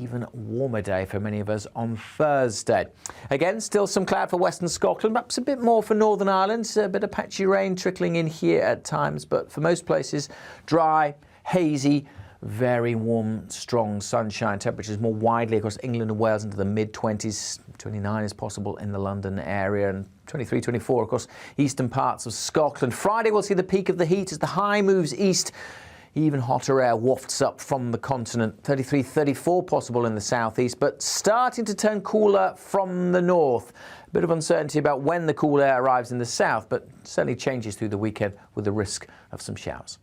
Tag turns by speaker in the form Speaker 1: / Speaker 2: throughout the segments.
Speaker 1: even warmer day for many of us on Thursday. Again, still some cloud for western Scotland, perhaps a bit more for Northern Ireland. A bit of patchy rain trickling in here at times, but for most places, dry, hazy, very warm, strong sunshine. Temperatures more widely across England and Wales into the mid-20s. 29 is possible in the London area, and 23, 24 across eastern parts of Scotland. Friday we'll see the peak of the heat as the high moves east. Even hotter air wafts up from the continent. 33, 34 possible in the southeast, but starting to turn cooler from the north. A bit of uncertainty about when the cool air arrives in the south, but certainly changes through the weekend with the risk of some showers.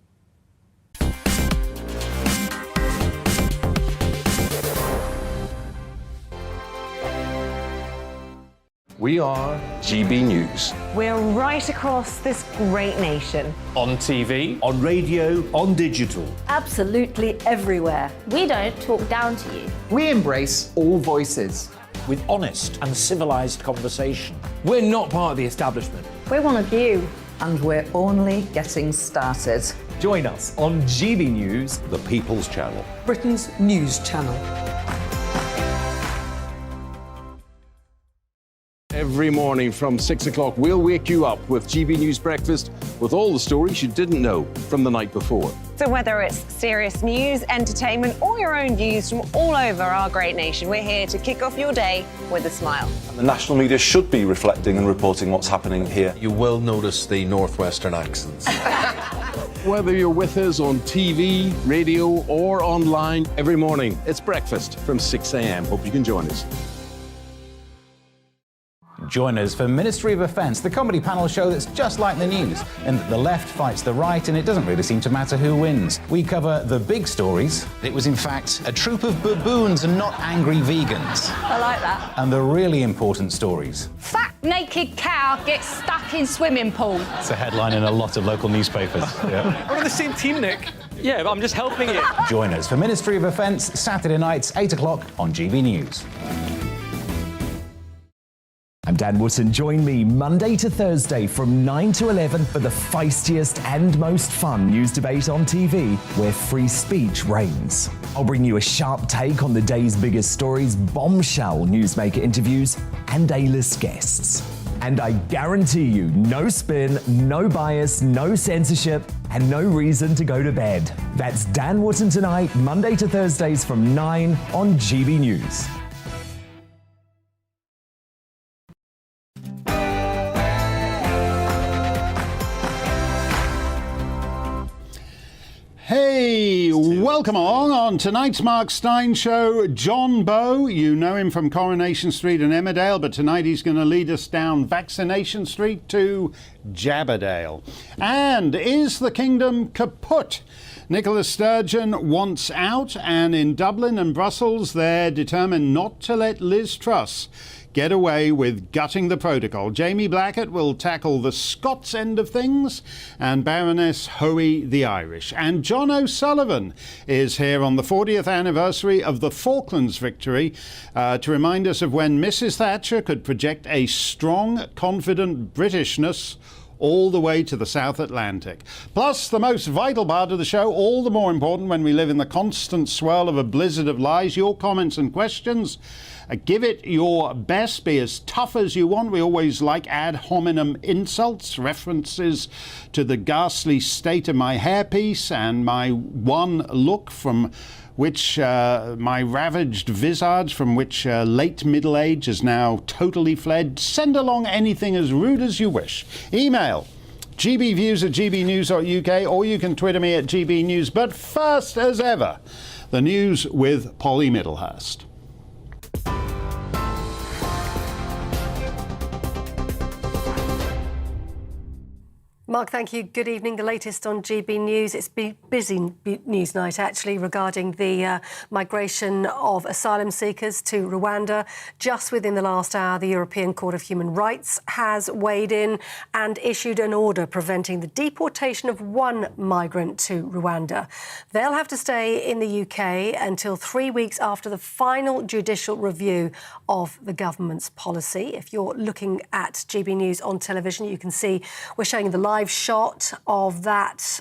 Speaker 2: We are GB News.
Speaker 3: We're right across this great nation.
Speaker 2: On TV,
Speaker 4: on radio, on digital.
Speaker 5: Absolutely everywhere.
Speaker 6: We don't talk down to you.
Speaker 7: We embrace all voices.
Speaker 4: With honest and civilised conversation.
Speaker 8: We're not part of the establishment.
Speaker 5: We're one of you.
Speaker 9: And we're only getting started.
Speaker 8: Join us on GB News,
Speaker 4: The People's Channel.
Speaker 9: Britain's news channel.
Speaker 2: every morning from 6 o'clock, we'll wake you up with GB News Breakfast with all the stories you didn't know from the night before.
Speaker 3: So whether it's serious news, entertainment, or your own views from all over our great nation, we're here to kick off your day with a smile.
Speaker 10: The national media should be reflecting and reporting what's happening here.
Speaker 11: You will notice the northwestern accents.
Speaker 2: Whether you're with us on TV, radio, or online, every morning, it's breakfast from 6 a.m. Hope you can join us.
Speaker 12: Join us for Ministry of Offence, the comedy panel show that's just like the news, in that the left fights the right and it doesn't really seem to matter who wins. We cover the big stories. It was in fact a troop of baboons and not angry vegans.
Speaker 5: I like that.
Speaker 12: And the really important stories.
Speaker 6: Fat naked cow gets stuck in swimming pool.
Speaker 12: It's a headline in a lot of local newspapers.
Speaker 8: Yeah. We're on the same team, Nick. Yeah, but I'm just helping you.
Speaker 12: Join us for Ministry of Offence, Saturday nights, 8 o'clock on GB News.
Speaker 13: I'm Dan Wootton. Join me Monday to Thursday from 9 to 11 for the feistiest and most fun news debate on TV, where free speech reigns. I'll bring you a sharp take on the day's biggest stories, bombshell newsmaker interviews, and A-list guests. And I guarantee you, no spin, no bias, no censorship, and no reason to go to bed. That's Dan Wootton tonight, Monday to Thursdays from 9 on GB News.
Speaker 14: Hey, welcome on tonight's Mark Steyn show. John Bowe, you know him from Coronation Street and Emmerdale, but tonight he's going to lead us down Vaccination Street to Jabberdale. And is the kingdom kaput? Nicola Sturgeon wants out, and in Dublin and Brussels they're determined not to let Liz Truss get away with gutting the protocol. Jamie Blackett will tackle the Scots end of things, and Baroness Hoey the Irish. And John O'Sullivan is here on the 40th anniversary of the Falklands victory to remind us of when Mrs. Thatcher could project a strong, confident Britishness all the way to the South Atlantic. Plus, the most vital part of the show, all the more important when we live in the constant swirl of a blizzard of lies, your comments and questions. Give it your best, be as tough as you want. We always like ad hominem insults, references to the ghastly state of my hairpiece and my one look from which my ravaged visage, from which late middle age has now totally fled. Send along anything as rude as you wish. Email gbviews@gbnews.uk, or you can Twitter me at gbnews. But first, as ever, the news with Polly Middlehurst.
Speaker 5: Mark, thank you. Good evening. The latest on GB News. It's been busy news night, actually, regarding the migration of asylum seekers to Rwanda. Just within the last hour, the European Court of Human Rights has weighed in and issued an order preventing the deportation of one migrant to Rwanda. They'll have to stay in the UK until 3 weeks after the final judicial review of the government's policy. If you're looking at GB News on television, you can see we're showing the live live shot of that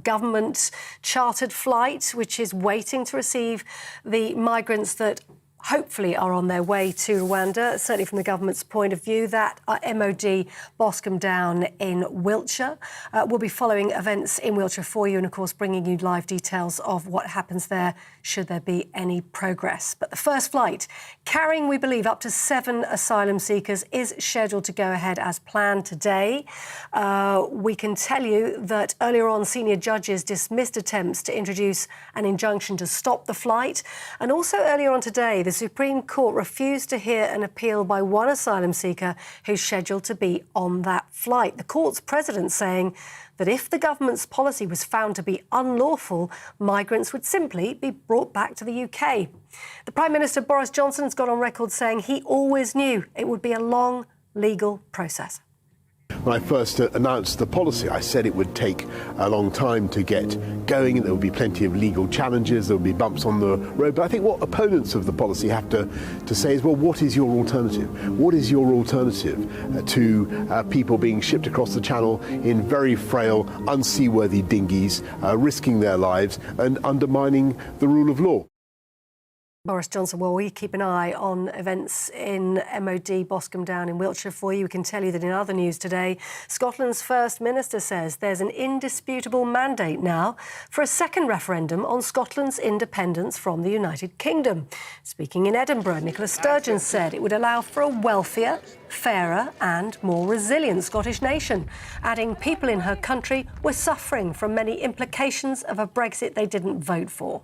Speaker 5: government chartered flight, which is waiting to receive the migrants that hopefully are on their way to Rwanda. Certainly from the government's point of view, that MOD Boscombe Down in Wiltshire. We'll be following events in Wiltshire for you and, of course, bringing you live details of what happens there should there be any progress. But the first flight, carrying, we believe, up to 7 asylum seekers, is scheduled to go ahead as planned today. We can tell you that earlier on, senior judges dismissed attempts to introduce an injunction to stop the flight. And also earlier on today, the Supreme Court refused to hear an appeal by one asylum seeker who's scheduled to be on that flight. The court's president saying that if the government's policy was found to be unlawful, migrants would simply be brought back to the UK. The Prime Minister, Boris Johnson, has got on record saying he always knew it would be a long legal process.
Speaker 15: When I first announced the policy, I said it would take a long time to get going. There would be plenty of legal challenges, there would be bumps on the road. But I think what opponents of the policy have to say is, well, what is your alternative? What is your alternative to people being shipped across the channel in very frail, unseaworthy dinghies, risking their lives and undermining the rule of law?
Speaker 5: Boris Johnson, well, we keep an eye on events in MOD Boscombe Down in Wiltshire for you. We can tell you that in other news today, Scotland's First Minister says there's an indisputable mandate now for a second referendum on Scotland's independence from the United Kingdom. Speaking in Edinburgh, Nicola Sturgeon said it would allow for a wealthier, fairer and more resilient Scottish nation, adding people in her country were suffering from many implications of a Brexit they didn't vote for.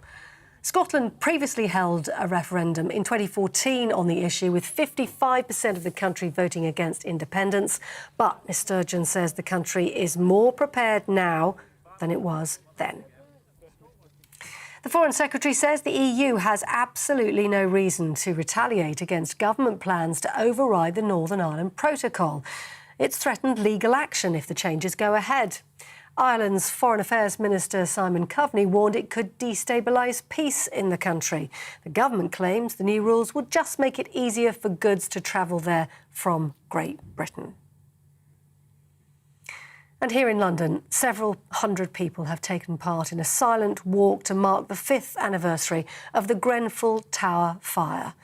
Speaker 5: Scotland previously held a referendum in 2014 on the issue, with 55% of the country voting against independence. But Ms Sturgeon says the country is more prepared now than it was then. The Foreign Secretary says the EU has absolutely no reason to retaliate against government plans to override the Northern Ireland Protocol. It's threatened legal action if the changes go ahead. Ireland's Foreign Affairs Minister Simon Coveney warned it could destabilise peace in the country. The government claims the new rules would just make it easier for goods to travel there from Great Britain. And here in London, several hundred people have taken part in a silent walk to mark the 5th anniversary of the Grenfell Tower fire.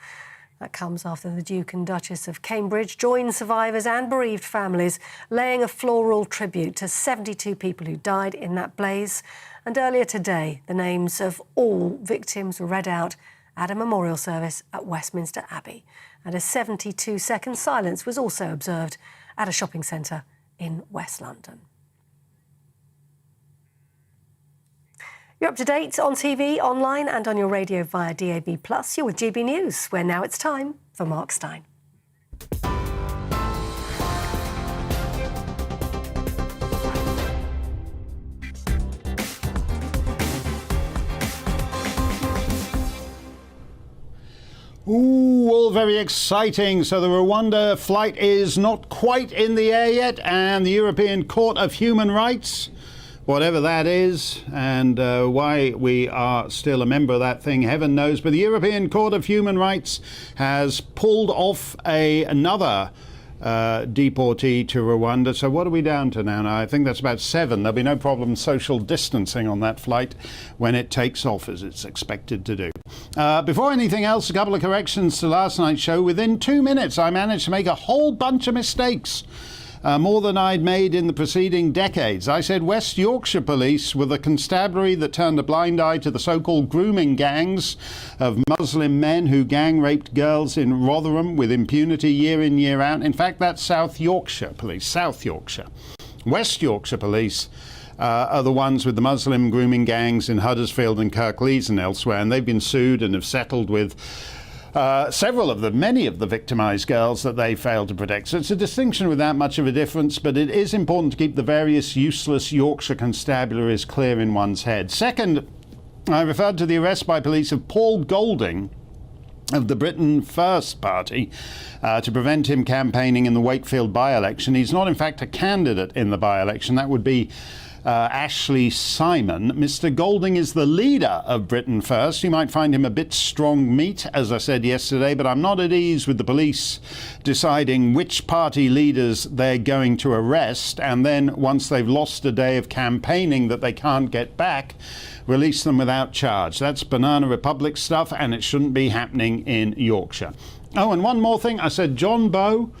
Speaker 5: That comes after the Duke and Duchess of Cambridge joined survivors and bereaved families, laying a floral tribute to 72 people who died in that blaze. And earlier today, the names of all victims were read out at a memorial service at Westminster Abbey. And a 72-second silence was also observed at a shopping centre in West London. You're up to date on TV, online and on your radio via DAB+. You're with GB News, where now it's time for Mark Steyn.
Speaker 14: Ooh, all very exciting. So the Rwanda flight is not quite in the air yet, and the European Court of Human Rights, whatever that is, and why we are still a member of that thing, heaven knows. But the European Court of Human Rights has pulled off another deportee to Rwanda. So what are we down to now? I think that's about 7. There'll be no problem social distancing on that flight when it takes off, as it's expected to do. Before anything else, a couple of corrections to last night's show. Within 2 minutes, I managed to make a whole bunch of mistakes. More than I'd made in the preceding decades. I said West Yorkshire police were the constabulary that turned a blind eye to the so-called grooming gangs of Muslim men who gang-raped girls in Rotherham with impunity year in, year out. In fact, that's South Yorkshire police, South Yorkshire. West Yorkshire police are the ones with the Muslim grooming gangs in Huddersfield and Kirklees and elsewhere, and they've been sued and have settled with many of the victimised girls that they failed to protect. So it's a distinction without much of a difference, but it is important to keep the various useless Yorkshire constabularies clear in one's head. Second, I referred to the arrest by police of Paul Golding of the Britain First Party to prevent him campaigning in the Wakefield by-election. He's not, in fact, a candidate in the by-election. That would be Ashley Simon. Mr. Golding is the leader of Britain First. You might find him a bit strong meat, as I said yesterday, but I'm not at ease with the police deciding which party leaders they're going to arrest, and then once they've lost a day of campaigning that they can't get back, release them without charge. That's Banana Republic stuff, and it shouldn't be happening in Yorkshire. Oh, and one more thing. I said John Bow,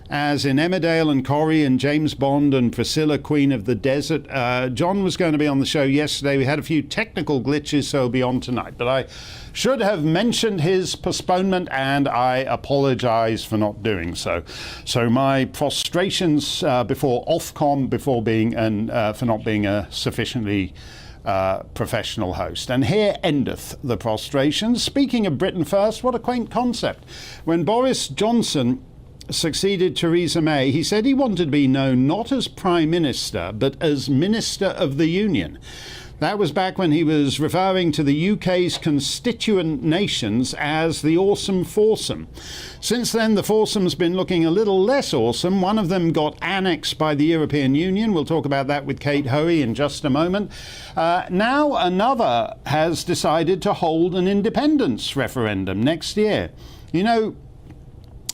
Speaker 14: as in Emmerdale and Corrie and James Bond and Priscilla, Queen of the Desert. John was going to be on the show yesterday. We had a few technical glitches, so he'll be on tonight. But I should have mentioned his postponement, and I apologise for not doing so. So my prostrations before Ofcom, for not being a sufficiently professional host. And here endeth the prostrations. Speaking of Britain First, what a quaint concept. When Boris Johnson succeeded Theresa May, he said he wanted to be known not as Prime Minister, but as Minister of the Union. That was back when he was referring to the UK's constituent nations as the awesome foursome. Since then, the foursome's been looking a little less awesome. One of them got annexed by the European Union. We'll talk about that with Kate Hoey in just a moment. Now another has decided to hold an independence referendum next year. You know,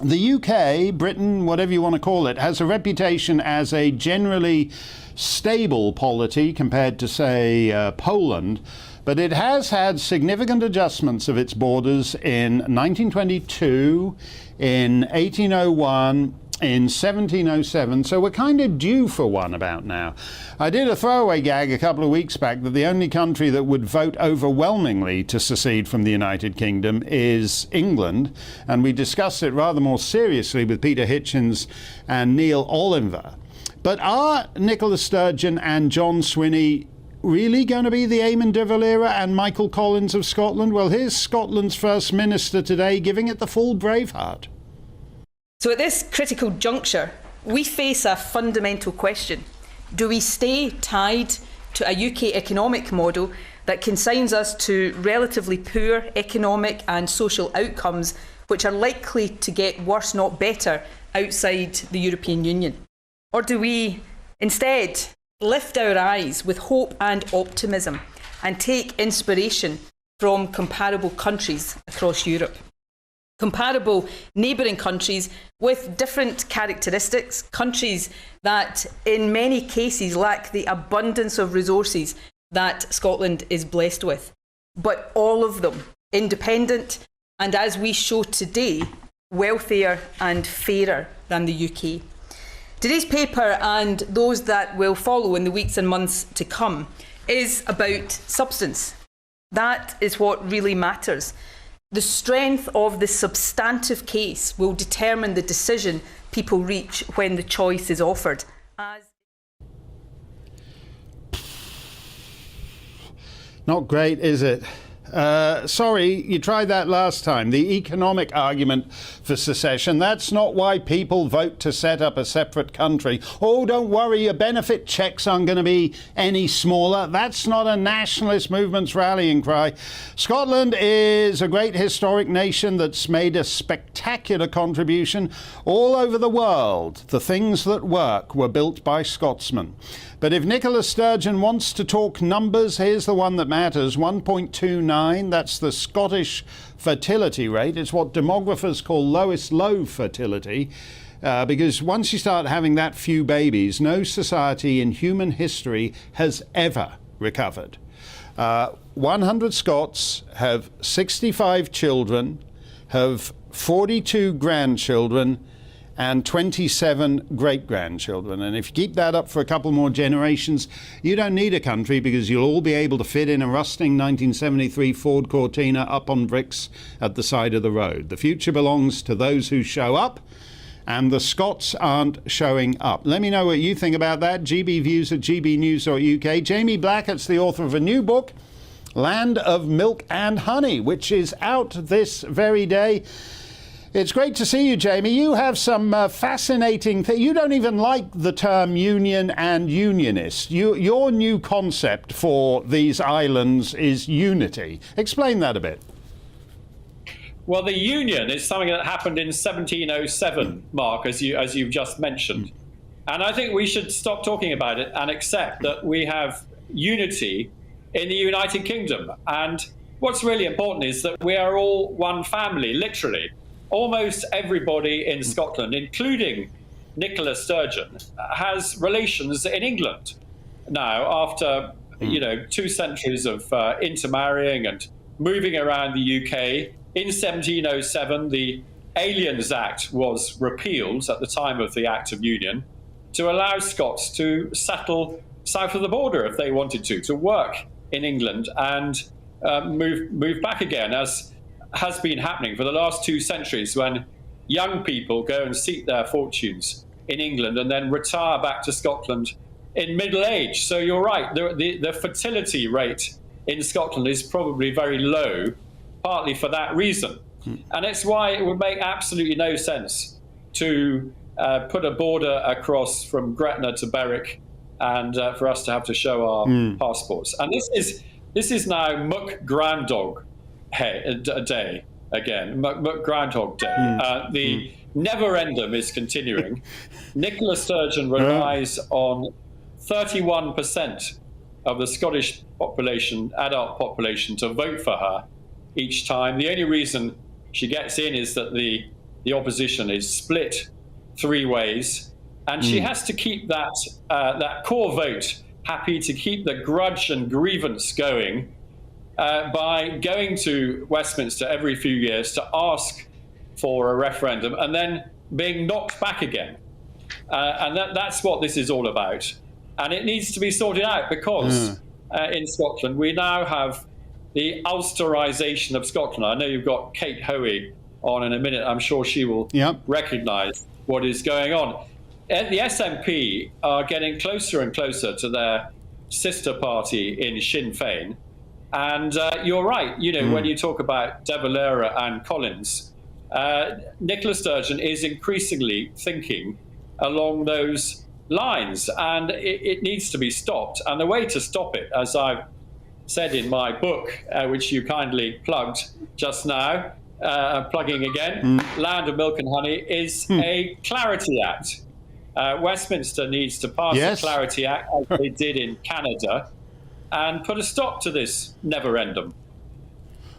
Speaker 14: the UK, Britain, whatever you want to call it, has a reputation as a generally stable polity compared to, say, Poland, but it has had significant adjustments of its borders in 1922, in 1801, in 1707, so we're kind of due for one about now. I did a throwaway gag a couple of weeks back that the only country that would vote overwhelmingly to secede from the United Kingdom is England, and we discussed it rather more seriously with Peter Hitchens and Neil Oliver. But are Nicola Sturgeon and John Swinney really going to be the Eamon de Valera and Michael Collins of Scotland? Well, here's Scotland's First Minister today giving it the full Braveheart.
Speaker 16: So at this critical juncture, we face a fundamental question. Do we stay tied to a UK economic model that consigns us to relatively poor economic and social outcomes, which are likely to get worse, not better, outside the European Union? Or do we instead lift our eyes with hope and optimism and take inspiration from comparable countries across Europe? Comparable neighbouring countries with different characteristics, countries that in many cases lack the abundance of resources that Scotland is blessed with, but all of them independent and, as we show today, wealthier and fairer than the UK. Today's paper, and those that will follow in the weeks and months to come, is about substance. That is what really matters. The strength of the substantive case will determine the decision people reach when the choice is offered.
Speaker 14: Not great, is it? Sorry, you tried that last time. The economic argument for secession. That's not why people vote to set up a separate country. Oh, don't worry, your benefit checks aren't going to be any smaller. That's not a nationalist movement's rallying cry. Scotland is a great historic nation that's made a spectacular contribution all over the world. The things that work were built by Scotsmen. But if Nicola Sturgeon wants to talk numbers, here's the one that matters, 1.29. That's the Scottish fertility rate. It's what demographers call lowest low fertility, because once you start having that few babies, no society in human history has ever recovered. 100 Scots have 65 children, have 42 grandchildren, and 27 great-grandchildren. And if you keep that up for a couple more generations, you don't need a country, because you'll all be able to fit in a rusting 1973 Ford Cortina up on bricks at the side of the road. The future belongs to those who show up, and the Scots aren't showing up. Let me know what you think about that. gbviews@gbnews.uk. Jamie Blackett's the author of a new book, Land of Milk and Honey, which is out this very day. It's great to see you, Jamie. You have some fascinating things. You don't even like the term union and unionist. Your new concept for these islands is unity. Explain that a bit.
Speaker 8: Well, the union is something that happened in 1707, Mark, as you've just mentioned.
Speaker 17: And I think we should stop talking about it and accept that we have unity in the United Kingdom. And what's really important is that we are all one family, literally. Almost everybody in Scotland, including Nicola Sturgeon, has relations in England now after 2 centuries of intermarrying and moving around the UK. In 1707, the Aliens Act was repealed at the time of the Act of Union to allow Scots to settle south of the border if they wanted to work in England and move back again, as has been happening for the last 2 centuries, when young people go and seek their fortunes in England and then retire back to Scotland in middle age. So you're right, the fertility rate in Scotland is probably very low, partly for that reason. And it's why it would make absolutely no sense to put a border across from Gretna to Berwick and for us to have to show our passports. And this is now Muck Groundhog Day again, Muck Groundhog Day. The never-endum is continuing. Nicola Sturgeon relies on 31% of the Scottish population, adult population, to vote for her each time. The only reason she gets in is that the opposition is split 3 ways, and she has to keep that core vote happy, to keep the grudge and grievance going by going to Westminster every few years to ask for a referendum and then being knocked back again. And that's what this is all about. And it needs to be sorted out because in Scotland we now have the Ulsterisation of Scotland. I know you've got Kate Hoey on in a minute. I'm sure she will recognise what is going on. The SNP are getting closer and closer to their sister party in Sinn Féin. And you're right, when you talk about De Valera and Collins, Nicola Sturgeon is increasingly thinking along those lines, and it needs to be stopped. And the way to stop it, as I've said in my book, which you kindly plugged just now, plugging again, Land of Milk and Honey, is a Clarity Act. Westminster needs to pass the Clarity Act, as they did in Canada, and put a stop to this never-endum.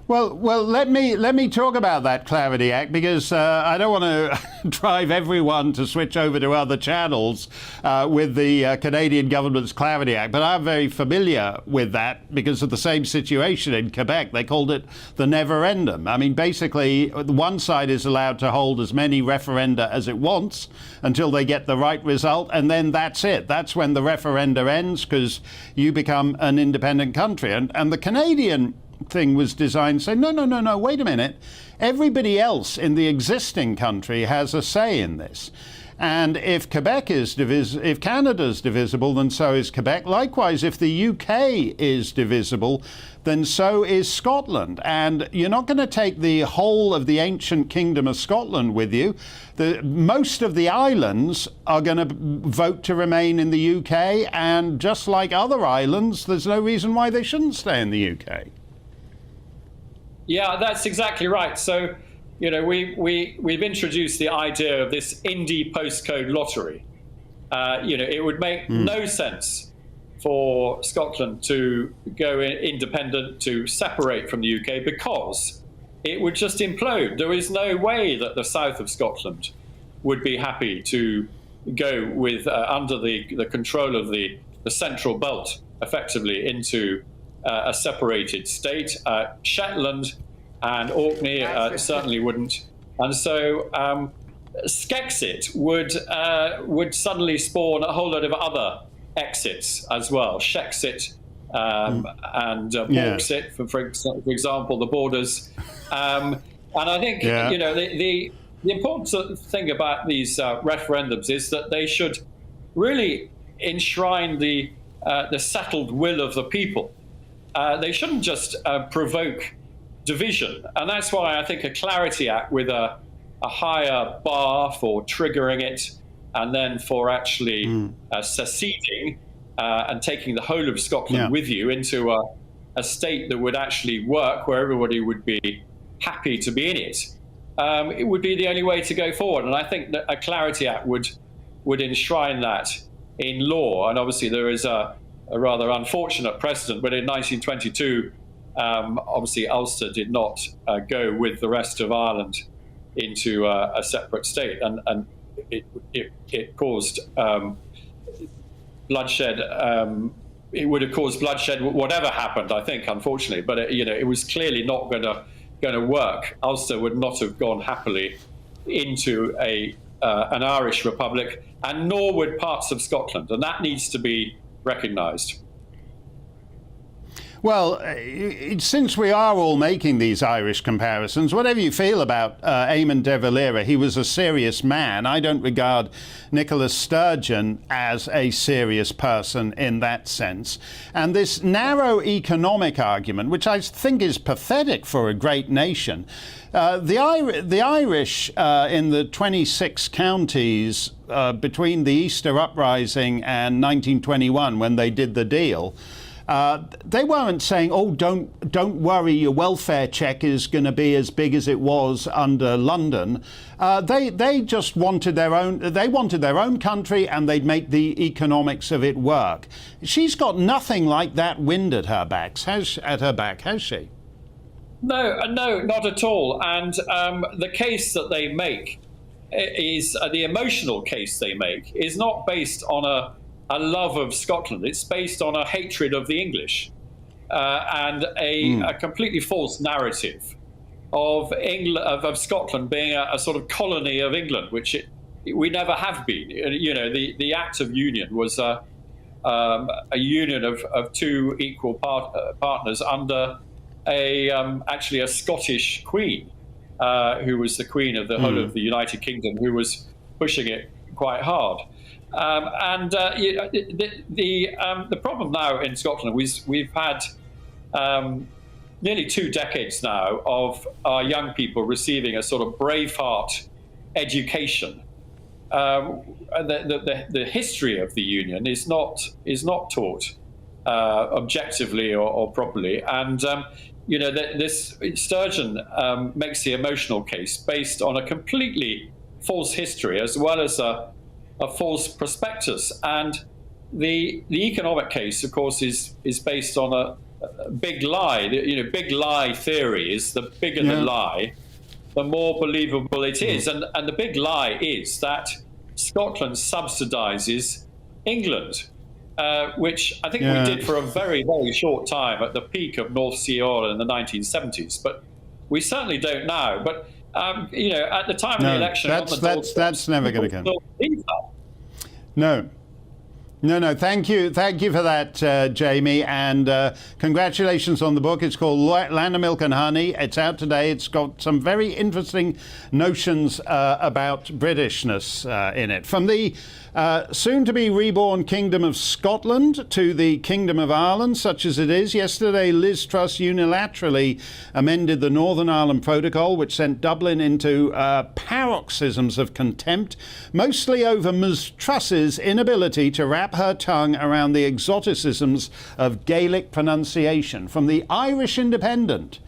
Speaker 14: Well, let me talk about that Clarity Act, because I don't want to drive everyone to switch over to other channels with the Canadian government's Clarity Act, but I'm very familiar with that because of the same situation in Quebec. They called it the never-endum. I mean, basically, one side is allowed to hold as many referenda as it wants until they get the right result, and then that's it. That's when the referenda ends, because you become an independent country. And the Canadian thing was designed to say, no, wait a minute. Everybody else in the existing country has a say in this. And if if Canada's divisible, then so is Quebec. Likewise, if the UK is divisible, then so is Scotland. And you're not going to take the whole of the ancient kingdom of Scotland with you. Most of the islands are going to vote to remain in the UK. And just like other islands, there's no reason why they shouldn't stay in the UK.
Speaker 17: Yeah, that's exactly right. So, we've introduced the idea of this indie postcode lottery. It would make no sense for Scotland to go independent, to separate from the UK, because it would just implode. There is no way that the south of Scotland would be happy to go with under the control of the central belt, effectively, into a separated state. Shetland and Orkney certainly wouldn't. And so Skexit would suddenly spawn a whole lot of other exits as well. Shexit and Borxit, for example, the borders. And I think, the important thing about these referendums is that they should really enshrine the settled will of the people. They shouldn't just provoke division. And that's why I think a Clarity Act with a higher bar for triggering it, and then for actually seceding and taking the whole of Scotland with you into a state that would actually work, where everybody would be happy to be in it, it would be the only way to go forward. And I think that a Clarity Act would would enshrine that in law. And obviously there is a rather unfortunate precedent, but in 1922, obviously Ulster did not go with the rest of Ireland into a separate state, and it caused bloodshed. It would have caused bloodshed whatever happened, I think, unfortunately. But it was clearly not going to work. Ulster would not have gone happily into an Irish republic, and nor would parts of Scotland, and that needs to be recognised.
Speaker 14: Well, since we are all making these Irish comparisons, whatever you feel about Eamon de Valera, he was a serious man. I don't regard Nicola Sturgeon as a serious person in that sense. And this narrow economic argument, which I think is pathetic for a great nation, the Irish in the 26 counties between the Easter Uprising and 1921, when they did the deal, they weren't saying, "Oh, don't worry, your welfare check is going to be as big as it was under London." They just wanted their own. They wanted their own country, and they'd make the economics of it work. She's got nothing like that wind at her back, has she?
Speaker 17: No, not at all. And the case that they make is the emotional case they make is not based on a love of Scotland. It's based on a hatred of the English and a completely false narrative of Scotland being a sort of colony of England, which we never have been. The Act of Union was a union of two equal partners under actually a Scottish queen, who was the queen of the whole of the United Kingdom, who was pushing it quite hard. The problem now in Scotland, we've had nearly 2 decades now of our young people receiving a sort of Braveheart education. The history of the Union is not taught objectively or properly, and this Sturgeon makes the emotional case based on a completely false history as well as a false prospectus, and the economic case, of course, is based on a big lie. Big lie theory is the bigger the lie, the more believable it is, and the big lie is that Scotland subsidises England, which I think we did for a very, very short time at the peak of North Sea oil in the 1970s, but we certainly don't now. But at the time of the election,
Speaker 14: that's never going to go. No. Thank you for that, Jamie, and congratulations on the book. It's called Land of Milk and Honey. It's out today. It's got some very interesting notions about Britishness in it. From the soon-to-be reborn Kingdom of Scotland to the Kingdom of Ireland, such as it is. Yesterday, Liz Truss unilaterally amended the Northern Ireland Protocol, which sent Dublin into paroxysms of contempt, mostly over Ms Truss's inability to wrap her tongue around the exoticisms of Gaelic pronunciation. From the Irish Independent,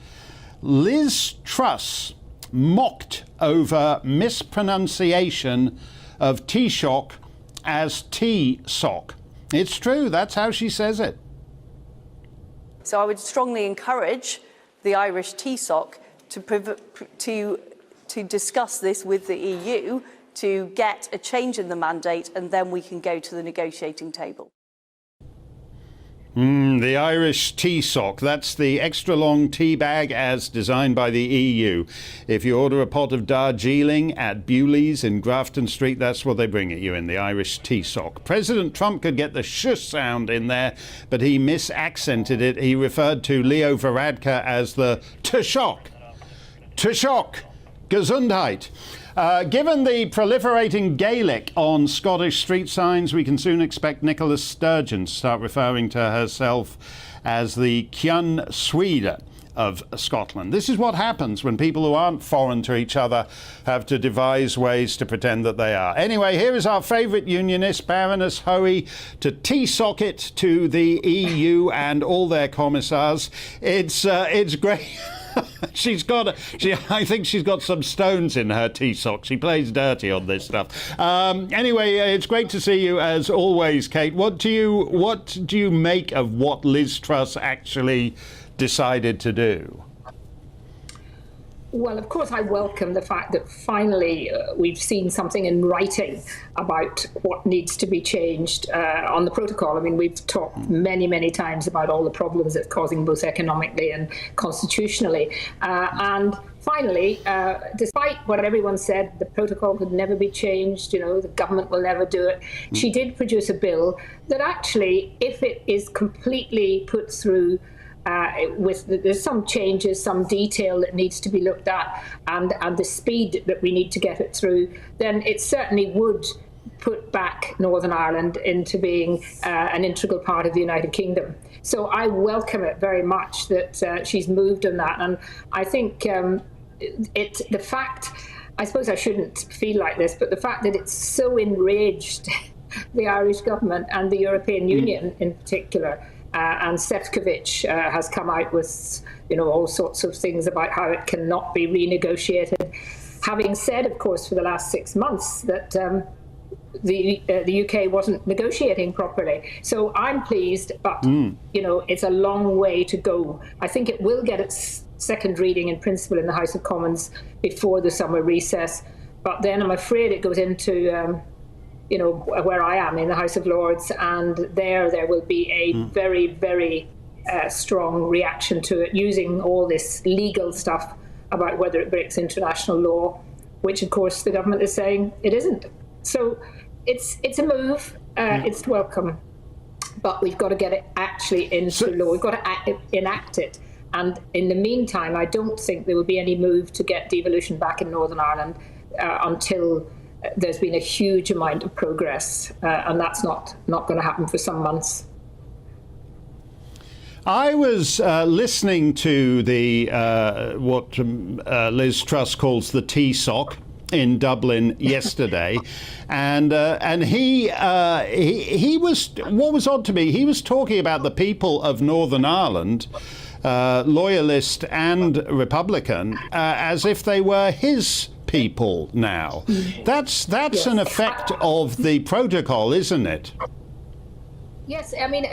Speaker 14: Liz Truss mocked over mispronunciation of Taoiseach as T-sock. It's true, that's how she says it.
Speaker 18: So I would strongly encourage the Irish Taoiseach to discuss this with the EU, to get a change in the mandate, and then we can go to the negotiating table.
Speaker 14: The Irish Taoiseach, that's the extra long tea bag as designed by the EU. If you order a pot of Darjeeling at Bewley's in Grafton Street, that's what they bring it you in, the Irish Taoiseach. President Trump could get the sh sound in there, but he misaccented it. He referred to Leo Varadkar as the Taoiseach. Taoiseach. Gesundheit. Given the proliferating Gaelic on Scottish street signs, we can soon expect Nicola Sturgeon to start referring to herself as the Cian Swede of Scotland. This is what happens when people who aren't foreign to each other have to devise ways to pretend that they are. Anyway, here is our favourite unionist, Baroness Hoey, to T-socket to the EU and all their commissars. It's great. I think she's got some stones in her tea sock. She plays dirty on this stuff. Anyway, it's great to see you as always, Kate. What do you make of what Liz Truss actually decided to do?
Speaker 6: Well, of course, I welcome the fact that finally we've seen something in writing about what needs to be changed on the protocol. I mean, we've talked many, many times about all the problems it's causing both economically and constitutionally. And finally, despite what everyone said, the protocol could never be changed, you know, the government will never do it. She did produce a bill that actually, if it is completely put through, there's some changes, some detail that needs to be looked at, and the speed that we need to get it through, then it certainly would put back Northern Ireland into being an integral part of the United Kingdom. So I welcome it very much that she's moved on that, and I think the fact, I suppose I shouldn't feel like this, but the fact that it's so enraged the Irish government and the European Union in particular. And Sefcovic has come out with, you know, all sorts of things about how it cannot be renegotiated. Having said, of course, for the last 6 months that the UK wasn't negotiating properly. So I'm pleased, but you know, it's a long way to go. I think it will get its second reading in principle in the House of Commons before the summer recess. But then I'm afraid it goes into you know, where I am in the House of Lords, and there will be a very, very strong reaction to it, using all this legal stuff about whether it breaks international law, which of course the government is saying it isn't. So it's a move, it's welcome, but we've got to get it actually into law. We've got to enact it. And in the meantime, I don't think there will be any move to get devolution back in Northern Ireland until there's been a huge amount of progress, and that's not going to happen for some months.
Speaker 14: I was listening to the what Liz Truss calls the tea sock in Dublin yesterday, and he was, what was odd to me, he was talking about the people of Northern Ireland, loyalist and Republican, as if they were his people now. That's yes. An effect of the protocol, isn't it?
Speaker 6: Yes, I mean,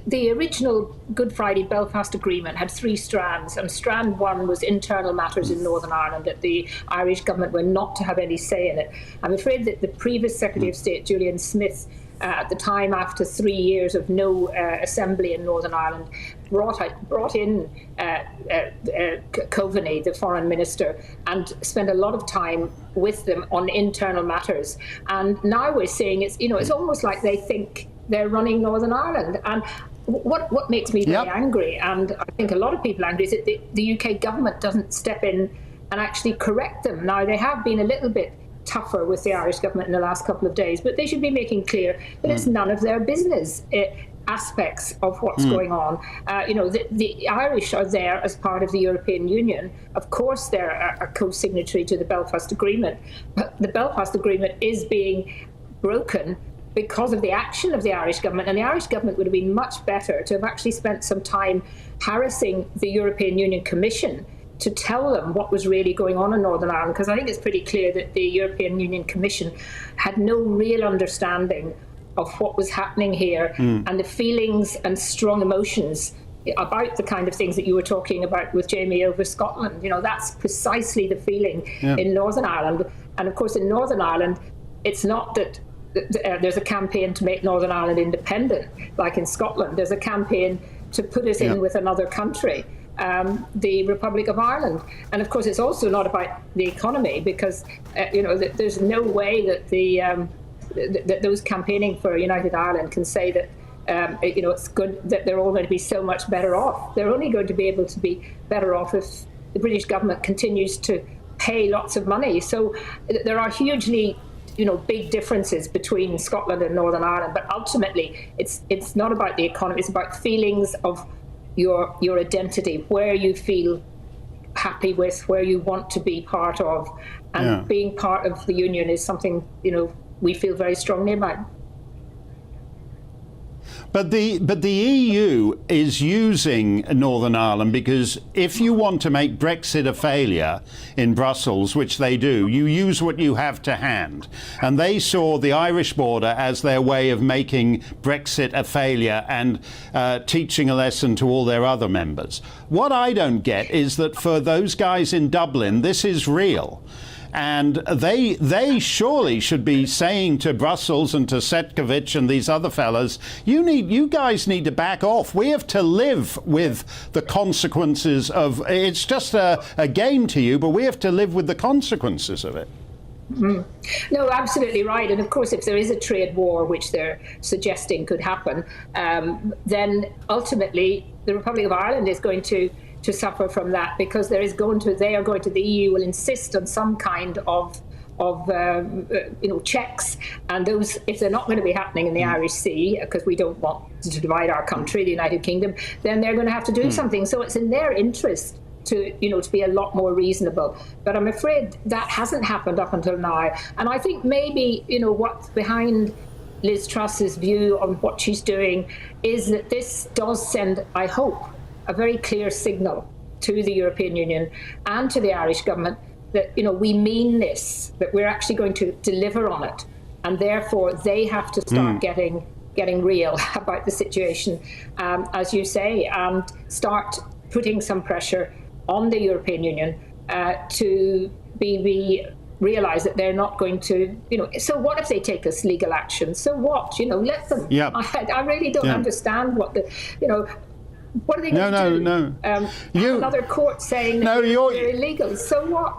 Speaker 6: the original Good Friday Belfast Agreement had 3 strands, and strand 1 was internal matters in Northern Ireland, that the Irish government were not to have any say in it. I'm afraid that the previous Secretary of State, Julian Smith, at the time, after 3 years of no assembly in Northern Ireland, brought in Coveney, the foreign minister, and spent a lot of time with them on internal matters. And now we're seeing it's almost like they think they're running Northern Ireland. And what makes me very angry, and I think a lot of people angry, is that the UK government doesn't step in and actually correct them. Now, they have been a little bit tougher with the Irish government in the last couple of days, but they should be making clear that it's none of their business aspects of what's going on. The Irish are there as part of the European Union. Of course, they're a co-signatory to the Belfast Agreement, but the Belfast Agreement is being broken because of the action of the Irish government, and the Irish government would have been much better to have actually spent some time harassing the European Union Commission to tell them what was really going on in Northern Ireland, because I think it's pretty clear that the European Union Commission had no real understanding of what was happening here, and the feelings and strong emotions about the kind of things that you were talking about with Jamie over Scotland. That's precisely the feeling in Northern Ireland. And of course, in Northern Ireland, it's not that there's a campaign to make Northern Ireland independent, like in Scotland. There's a campaign to put us in with another country, the Republic of Ireland. And of course, it's also not about the economy, because there's no way that that those campaigning for United Ireland can say that it's good, that they're all going to be so much better off. They're only going to be able to be better off if the British government continues to pay lots of money. So there are hugely big differences between Scotland and Northern Ireland, but ultimately it's not about the economy, it's about feelings of your identity, where you feel happy with, where you want to be part of. And being part of the union is something we feel very strongly about.
Speaker 14: But the EU is using Northern Ireland because if you want to make Brexit a failure in Brussels, which they do, you use what you have to hand. And they saw the Irish border as their way of making Brexit a failure and teaching a lesson to all their other members. What I don't get is that for those guys in Dublin, this is real. And they surely should be saying to Brussels and to Setkovic and these other fellas, you guys need to back off. We have to live with the consequences of, it's just a game to you, but we have to live with the consequences of it.
Speaker 6: Mm. No, absolutely right. And of course, if there is a trade war, which they're suggesting could happen, then ultimately the Republic of Ireland is going to suffer from that, because the EU will insist on some kind of checks, and those, if they're not going to be happening in the Irish Sea, because we don't want to divide our country, the United Kingdom, then they're going to have to do something. So it's in their interest to be a lot more reasonable. But I'm afraid that hasn't happened up until now. And I think maybe, what's behind Liz Truss's view on what she's doing is that this does send, I hope, a very clear signal to the European Union and to the Irish government that, we mean this, that we're actually going to deliver on it. And therefore, they have to start getting real about the situation, as you say, and start putting some pressure on the European Union to realise that they're not going to, so what if they take this legal action? So what? Let them.
Speaker 14: Yeah.
Speaker 6: I really don't understand what the, what are they going to do?
Speaker 14: No.
Speaker 6: Another court saying that they're illegal. So what?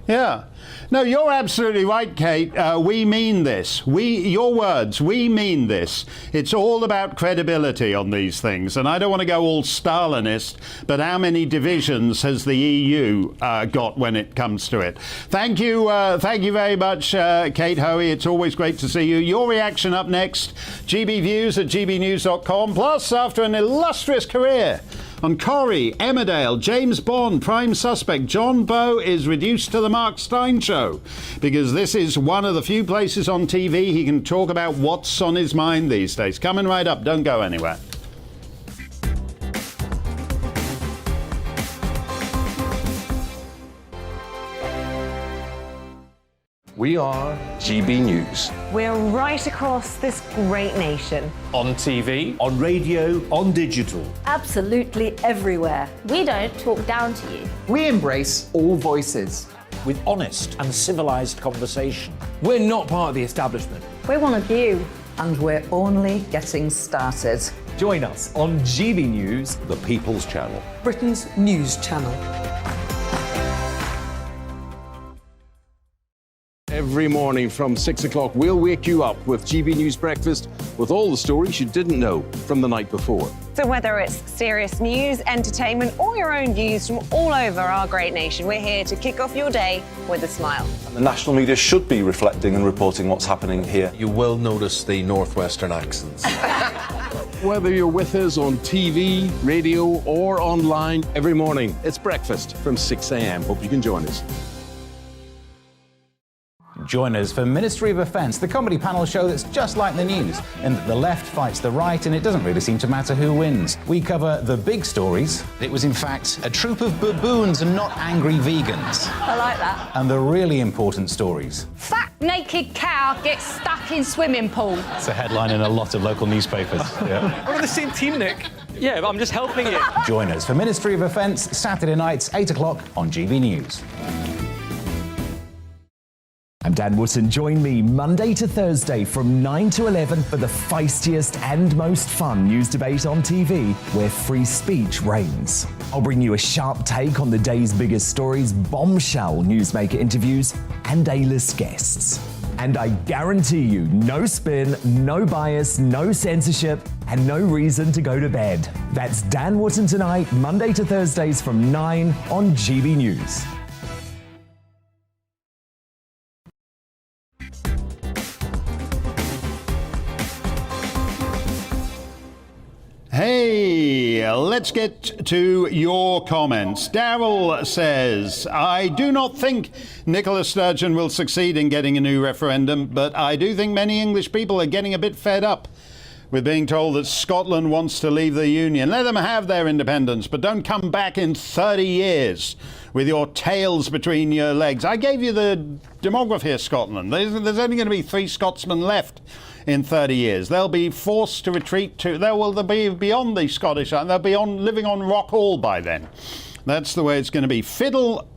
Speaker 14: Yeah. No, you're absolutely right, Kate. We mean this. Your words, we mean this. It's all about credibility on these things. And I don't want to go all Stalinist, but how many divisions has the EU got when it comes to it? Thank you very much, Kate Hoey. It's always great to see you. Your reaction up next, GBViews at gbnews.com. Plus, after an illustrious career on Corrie, Emmerdale, James Bond, Prime Suspect, John Bowe is reduced to the Mark Steyn Show, because this is one of the few places on TV he can talk about what's on his mind these days. Coming right up, don't go anywhere.
Speaker 11: We are GB News.
Speaker 3: We're right across this great nation.
Speaker 4: On TV, on radio, on digital.
Speaker 9: Absolutely everywhere.
Speaker 19: We don't talk down to you.
Speaker 7: We embrace all voices.
Speaker 4: With honest and civilised conversation.
Speaker 8: We're not part of the establishment.
Speaker 18: We're one of you.
Speaker 9: And we're only getting started.
Speaker 8: Join us on GB News,
Speaker 4: The People's Channel.
Speaker 9: Britain's news channel.
Speaker 2: Every morning from 6 o'clock, we'll wake you up with GB News Breakfast with all the stories you didn't know from the night before.
Speaker 3: So whether it's serious news, entertainment, or your own views from all over our great nation, we're here to kick off your day with a smile.
Speaker 10: The national media should be reflecting and reporting what's happening here.
Speaker 11: You will notice the northwestern accents.
Speaker 2: Whether you're with us on TV, radio, or online, every morning, it's breakfast from 6 a.m. Hope you can join us.
Speaker 12: Join us for Ministry of Defence, the comedy panel show that's just like the news, in that the left fights the right and it doesn't really seem to matter who wins. We cover the big stories. It was in fact a troop of baboons and not angry vegans.
Speaker 18: I like that.
Speaker 12: And the really important stories.
Speaker 19: Fat naked cow gets stuck in swimming pool.
Speaker 12: It's a headline in a lot of local newspapers. Yeah.
Speaker 8: We're on the same team, Nick. Yeah, but I'm just helping you.
Speaker 12: Join us for Ministry of Defence, Saturday nights, 8 o'clock on GB News.
Speaker 13: I'm Dan Wootton. Join me Monday to Thursday from 9 to 11 for the feistiest and most fun news debate on TV, where free speech reigns. I'll bring you a sharp take on the day's biggest stories, bombshell newsmaker interviews, and A-list guests. And I guarantee you, no spin, no bias, no censorship, and no reason to go to bed. That's Dan Wootton tonight, Monday to Thursdays from 9 on GB News.
Speaker 14: Hey, let's get to your comments. Daryl says, I do not think Nicola Sturgeon will succeed in getting a new referendum, but I do think many English people are getting a bit fed up with being told that Scotland wants to leave the Union. Let them have their independence, but don't come back in 30 years with your tails between your legs. I gave you the demography of Scotland. There's only going to be 3 Scotsmen left in 30 years. They'll be forced to retreat to... They'll be beyond the Scottish... They'll be living on Rock Hall by then. That's the way it's going to be. Fiddle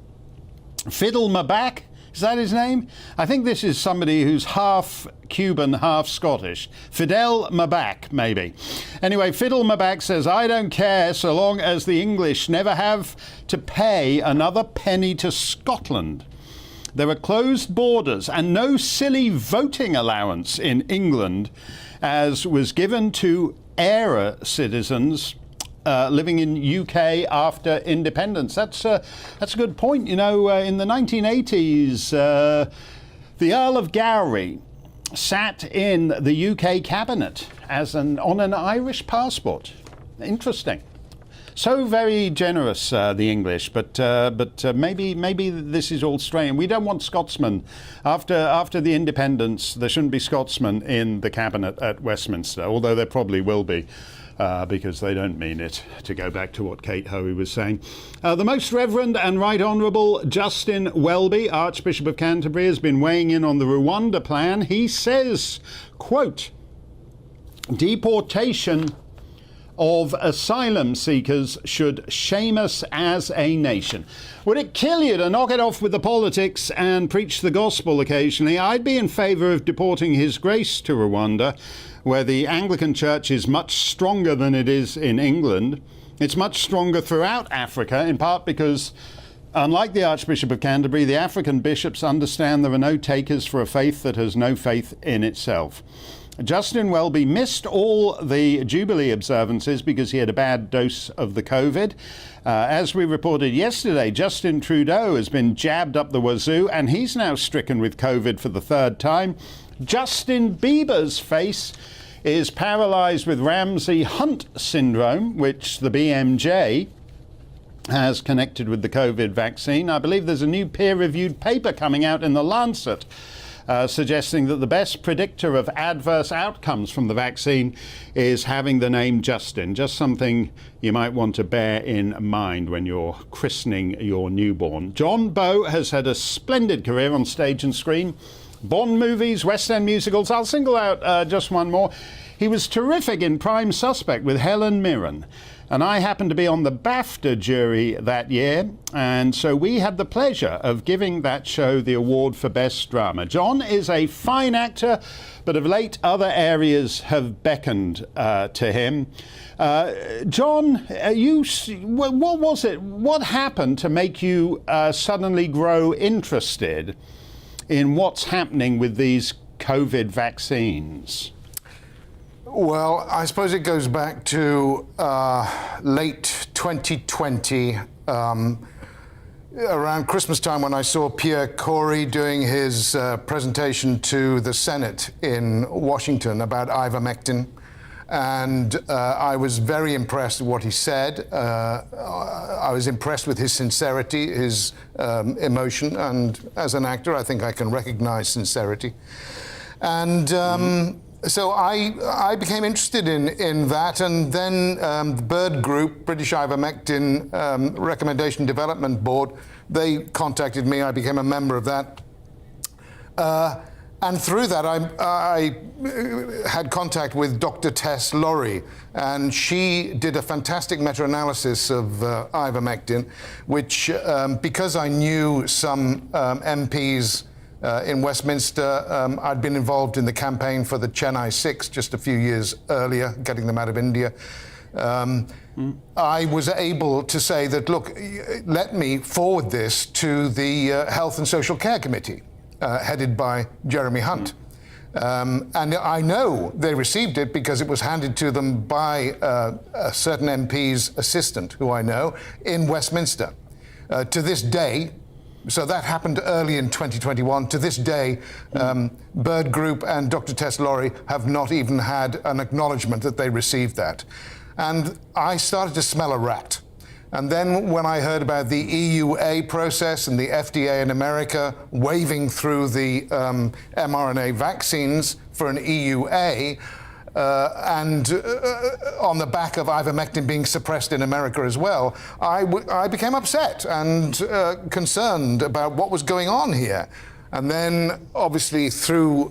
Speaker 14: Maback, is that his name? I think this is somebody who's half Cuban, half Scottish. Fidel Maback, maybe. Anyway, Fiddle Maback says, I don't care so long as the English never have to pay another penny to Scotland. There are closed borders and no silly voting allowance in England, as was given to ERA citizens living in UK after independence. That's a good point. You know, in the 1980s, the Earl of Gowrie sat in the UK cabinet on an Irish passport. Interesting. So very generous, the English, but maybe this is all strange. We don't want Scotsmen. After the independence, there shouldn't be Scotsmen in the cabinet at Westminster, although there probably will be. Because they don't mean it, to go back to what Kate Hoey was saying. The Most Reverend and Right Honourable Justin Welby, Archbishop of Canterbury, has been weighing in on the Rwanda plan. He says, quote, deportation of asylum seekers should shame us as a nation. Would it kill you to knock it off with the politics and preach the gospel occasionally? I'd be in favour of deporting His Grace to Rwanda, where the Anglican Church is much stronger than it is in England. It's much stronger throughout Africa, in part because, unlike the Archbishop of Canterbury, the African bishops understand there are no takers for a faith that has no faith in itself. Justin Welby missed all the Jubilee observances because he had a bad dose of the COVID. As we reported yesterday, Justin Trudeau has been jabbed up the wazoo, and he's now stricken with COVID for the 3rd time. Justin Bieber's face is paralysed with Ramsay Hunt syndrome, which the BMJ has connected with the COVID vaccine. I believe there's a new peer-reviewed paper coming out in The Lancet suggesting that the best predictor of adverse outcomes from the vaccine is having the name Justin. Just something you might want to bear in mind when you're christening your newborn. John Bowe has had a splendid career on stage and screen. Bond movies, West End musicals. I'll single out just one more. He was terrific in Prime Suspect with Helen Mirren. And I happened to be on the BAFTA jury that year, and so we had the pleasure of giving that show the award for Best Drama. John is a fine actor, but of late other areas have beckoned to him. John, what was it? What happened to make you suddenly grow interested in what's happening with these COVID vaccines?
Speaker 20: Well, I suppose it goes back to late 2020, around Christmas time, when I saw Pierre Corey doing his presentation to the Senate in Washington about ivermectin. And I was very impressed with what he said. I was impressed with his sincerity, his emotion, and as an actor, I think I can recognize sincerity. And so I became interested in that, and then the Bird Group, British Ivermectin Recommendation Development Board, they contacted me. I became a member of that. And through that, I had contact with Dr. Tess Laurie, and she did a fantastic meta-analysis of ivermectin, which, because I knew some MPs in Westminster, I'd been involved in the campaign for the Chennai 6 just a few years earlier, getting them out of India. I was able to say that, look, let me forward this to the Health and Social Care Committee, headed by Jeremy Hunt. And I know they received it because it was handed to them by a certain MP's assistant, who I know, in Westminster. To this day, so that happened early in 2021. To this day, Bird Group and Dr. Tess Laurie have not even had an acknowledgement that they received that. And I started to smell a rat. And then when I heard about the EUA process and the FDA in America waving through the mRNA vaccines for an EUA, and on the back of ivermectin being suppressed in America as well, I became upset and concerned about what was going on here. And then, obviously, through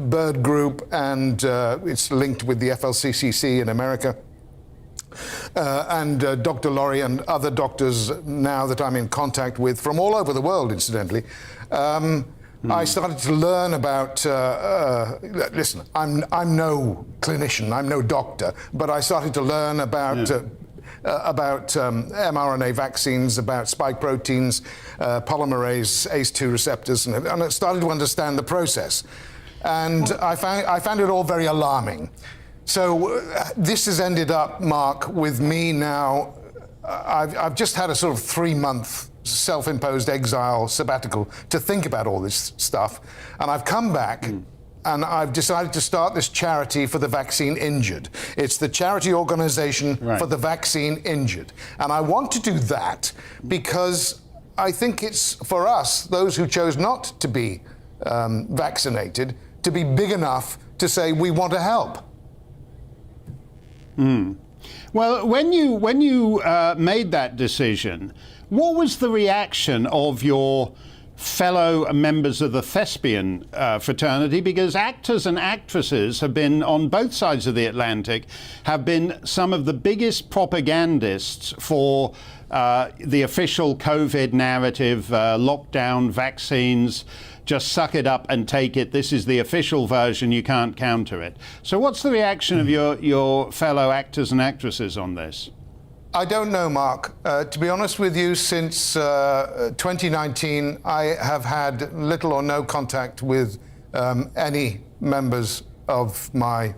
Speaker 20: Bird Group, and it's linked with the FLCCC in America, and Dr. Laurie and other doctors now that I'm in contact with from all over the world, incidentally, I started to learn about, listen, I'm no clinician, I'm no doctor, but I started to learn about mRNA vaccines, about spike proteins, polymerase ACE2 receptors, and I started to understand the process. And I found it all very alarming. So this has ended up, Mark, with me now. I've just had a sort of 3-month self-imposed exile sabbatical to think about all this stuff. And I've come back and I've decided to start this charity for the vaccine injured. It's the charity organization for the vaccine injured. And I want to do that because I think it's for us, those who chose not to be vaccinated, to be big enough to say we want to help.
Speaker 14: Well, when you made that decision, what was the reaction of your fellow members of the thespian fraternity? Because actors and actresses have been, on both sides of the Atlantic, have been some of the biggest propagandists for the official COVID narrative, lockdown, vaccines, just suck it up and take it. This is the official version, you can't counter it. So what's the reaction of your fellow actors and actresses on this?
Speaker 20: I don't know, Mark. To be honest with you, since 2019, I have had little or no contact with any members of my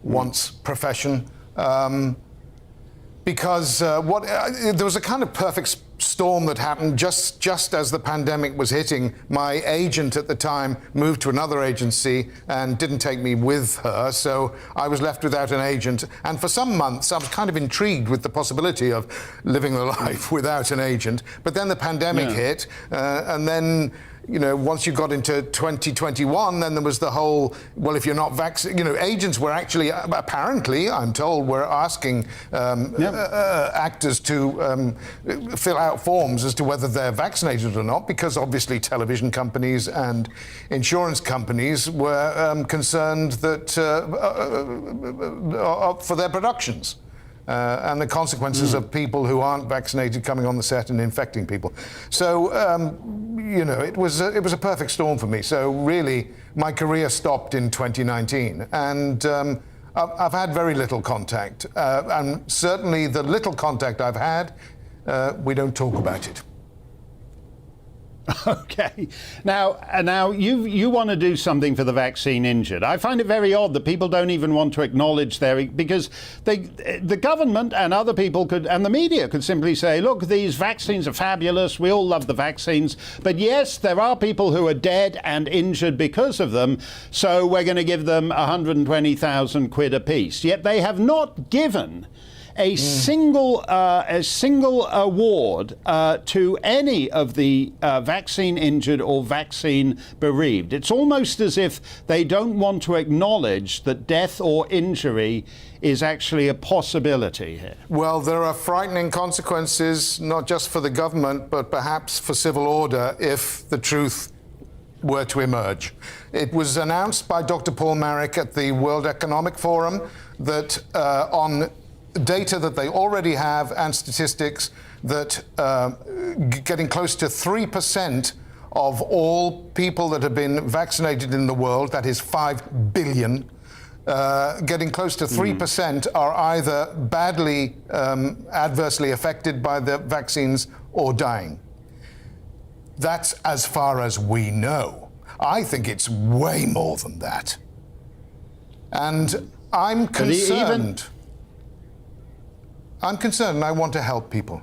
Speaker 20: once profession. Because there was a kind of perfect storm that happened just as the pandemic was hitting. My agent at the time moved to another agency and didn't take me with her, so I was left without an agent. And for some months, I was kind of intrigued with the possibility of living the life without an agent. But then the pandemic hit, and then, you know, once you got into 2021, then there was the whole, well, if you're not vaccinated, you know, agents were actually, apparently, I'm told, were asking actors to fill out forms as to whether they're vaccinated or not, because obviously television companies and insurance companies were concerned that for their productions. And the consequences of people who aren't vaccinated coming on the set and infecting people. So, you know, it was a perfect storm for me. So really, my career stopped in 2019. And I've had very little contact. And certainly the little contact I've had, we don't talk about it.
Speaker 14: Okay. Now you want to do something for the vaccine injured. I find it very odd that people don't even want to acknowledge because the government and other people could, and the media could simply say, look, these vaccines are fabulous. We all love the vaccines. But yes, there are people who are dead and injured because of them. So we're going to give them 120,000 quid apiece. Yet they have not given a single award to any of the vaccine injured or vaccine bereaved. It's almost as if they don't want to acknowledge that death or injury is actually a possibility here.
Speaker 20: Well, there are frightening consequences, not just for the government, but perhaps for civil order if the truth were to emerge. It was announced by Dr. Paul Marik at the World Economic Forum that on data that they already have and statistics that getting close to 3% of all people that have been vaccinated in the world, that is 5 billion, getting close to 3% are either badly adversely affected by the vaccines or dying. That's as far as we know. I think it's way more than that. And I'm concerned. I'm concerned and I want to help people.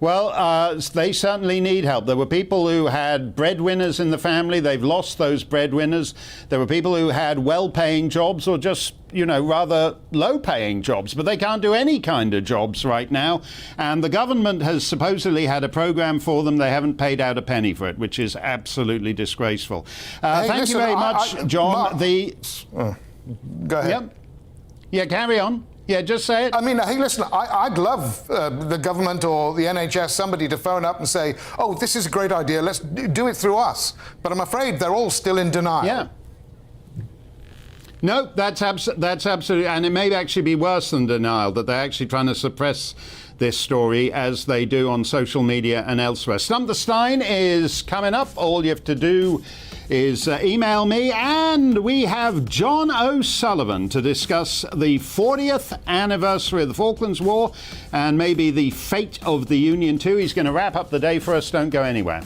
Speaker 14: Well, they certainly need help. There were people who had breadwinners in the family. They've lost those breadwinners. There were people who had well-paying jobs or just, rather low-paying jobs. But they can't do any kind of jobs right now. And the government has supposedly had a program for them. They haven't paid out a penny for it, which is absolutely disgraceful. Thank you very much, John.
Speaker 20: Go ahead.
Speaker 14: Yep. Yeah, carry on. Yeah, just say it.
Speaker 20: I mean, hey, listen, I'd love the government or the NHS, somebody to phone up and say, oh, this is a great idea, let's do it through us. But I'm afraid they're all still in denial.
Speaker 14: Yeah. No, that's absolutely, and it may actually be worse than denial, that they're actually trying to suppress this story as they do on social media and elsewhere. Stump the Steyn is coming up. All you have to do is email me, and we have John O'Sullivan to discuss the 40th anniversary of the Falklands War and maybe the fate of the Union too. He's going to wrap up the day for us. Don't go anywhere.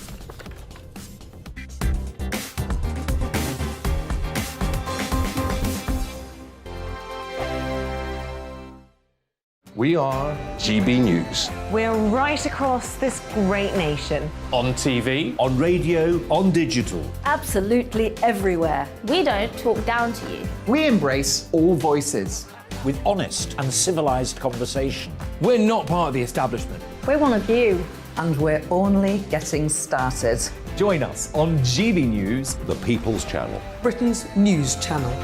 Speaker 11: We are GB News.
Speaker 3: We're right across this great nation.
Speaker 4: On TV, on radio, on digital.
Speaker 9: Absolutely everywhere.
Speaker 21: We don't talk down to you.
Speaker 7: We embrace all voices.
Speaker 4: With honest and civilised conversation.
Speaker 8: We're not part of the establishment.
Speaker 21: We're one of you.
Speaker 9: And we're only getting started.
Speaker 8: Join us on GB News,
Speaker 4: The People's Channel.
Speaker 9: Britain's news channel.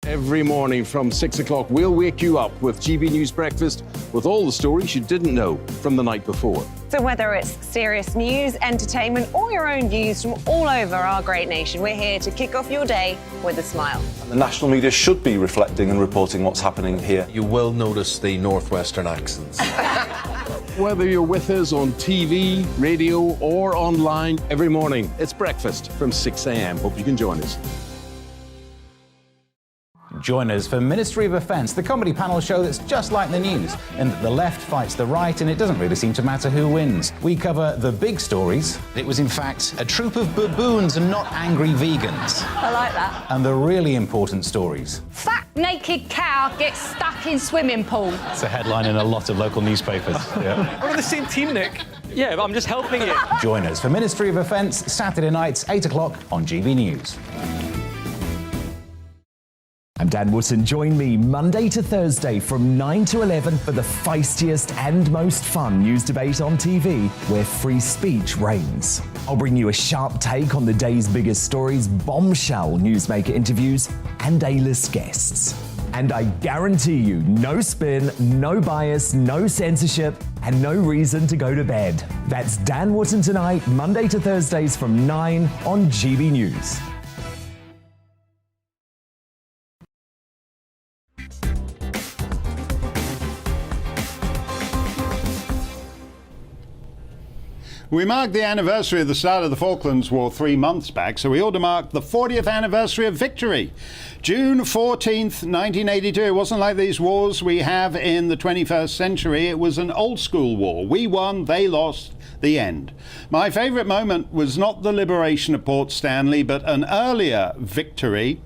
Speaker 2: Every morning from 6 o'clock, we'll wake you up with GB News Breakfast with all the stories you didn't know from the night before.
Speaker 3: So whether it's serious news, entertainment, or your own views from all over our great nation, we're here to kick off your day with a smile.
Speaker 10: And the national media should be reflecting and reporting what's happening here.
Speaker 11: You will notice the northwestern accents.
Speaker 2: Whether you're with us on TV, radio, or online, every morning, it's breakfast from 6 a.m. Hope you can join us.
Speaker 12: Join us for Ministry of Defence, the comedy panel show that's just like the news, in that the left fights the right and it doesn't really seem to matter who wins. We cover the big stories. It was in fact a troop of baboons and not angry vegans.
Speaker 19: I like that.
Speaker 12: And the really important stories.
Speaker 19: Fat naked cow gets stuck in swimming pool.
Speaker 12: It's a headline in a lot of local newspapers. Yeah.
Speaker 8: We're on the same team, Nick. Yeah, but I'm just helping you.
Speaker 12: Join us for Ministry of Defence, Saturday nights, 8 o'clock on GB News.
Speaker 13: I'm Dan Wootton. Join me Monday to Thursday from 9 to 11 for the feistiest and most fun news debate on TV, where free speech reigns. I'll bring you a sharp take on the day's biggest stories, bombshell newsmaker interviews, and A-list guests. And I guarantee you, no spin, no bias, no censorship, and no reason to go to bed. That's Dan Wootton tonight, Monday to Thursdays from 9 on GB News.
Speaker 14: We marked the anniversary of the start of the Falklands War 3 months back, so we ought to mark the 40th anniversary of victory. June 14th, 1982. It wasn't like these wars we have in the 21st century. It was an old-school war. We won, they lost, the end. My favourite moment was not the liberation of Port Stanley, but an earlier victory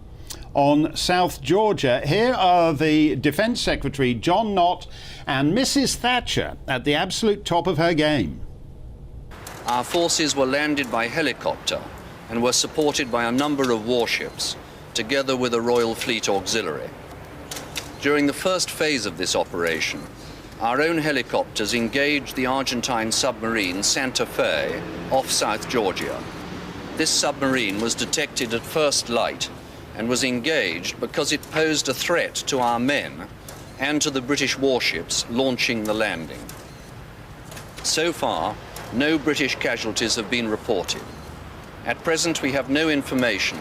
Speaker 14: on South Georgia. Here are the Defence Secretary, John Nott, and Mrs. Thatcher at the absolute top of her game.
Speaker 22: Our forces were landed by helicopter and were supported by a number of warships, together with a Royal Fleet Auxiliary. During the first phase of this operation, our own helicopters engaged the Argentine submarine Santa Fe off South Georgia. This submarine was detected at first light and was engaged because it posed a threat to our men and to the British warships launching the landing. So far, no British casualties have been reported. At present, we have no information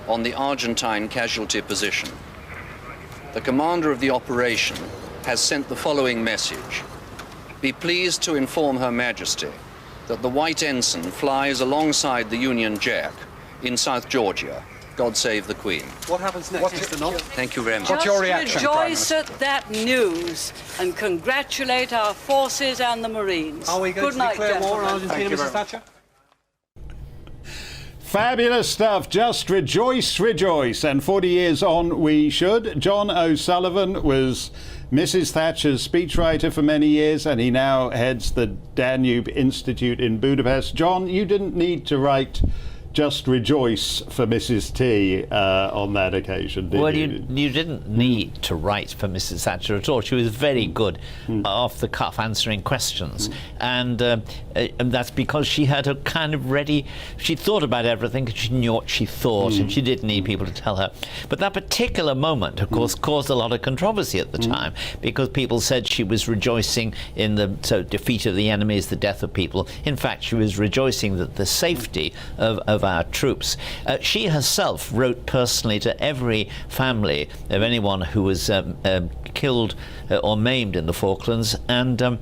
Speaker 22: on the Argentine casualty position. The commander of the operation has sent the following message. Be pleased to inform Her Majesty that the White Ensign flies alongside the Union Jack in South Georgia. God save the Queen.
Speaker 23: What happens next, Mr. Nott?
Speaker 22: Thank you very much.
Speaker 23: What's your reaction,
Speaker 24: Rejoice at that news and congratulate our forces and the Marines.
Speaker 23: Are we going
Speaker 24: Good
Speaker 23: to
Speaker 24: night,
Speaker 23: declare war on
Speaker 24: gentlemen.
Speaker 23: Argentina, Mrs. Thatcher?
Speaker 14: Fabulous stuff. Just rejoice, rejoice. And 40 years on, we should. John O'Sullivan was Mrs. Thatcher's speechwriter for many years, and he now heads the Danube Institute in Budapest. John, you didn't need to write "Just Rejoice" for Mrs. T on that occasion, did you?
Speaker 1: You didn't need to write for Mrs. Thatcher at all. She was very good off the cuff answering questions, and that's because she had a kind of ready. She thought about everything, and she knew what she thought, and she didn't need people to tell her. But that particular moment, of course, caused a lot of controversy at the time, because people said she was rejoicing in the defeat of the enemies, the death of people. In fact, she was rejoicing that the safety of our troops. She herself wrote personally to every family of anyone who was killed or maimed in the Falklands, and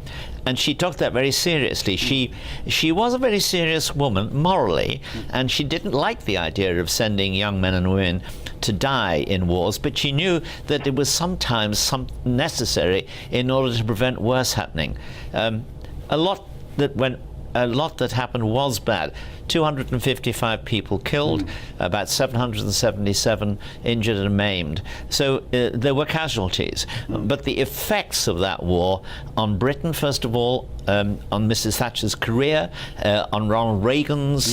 Speaker 1: she took that very seriously. She was a very serious woman morally, and she didn't like the idea of sending young men and women to die in wars, but she knew that it was sometimes necessary in order to prevent worse happening. A lot that happened was bad. 255 people killed, about 777 injured and maimed. So there were casualties. But the effects of that war on Britain, first of all, on Mrs. Thatcher's career, on Ronald Reagan's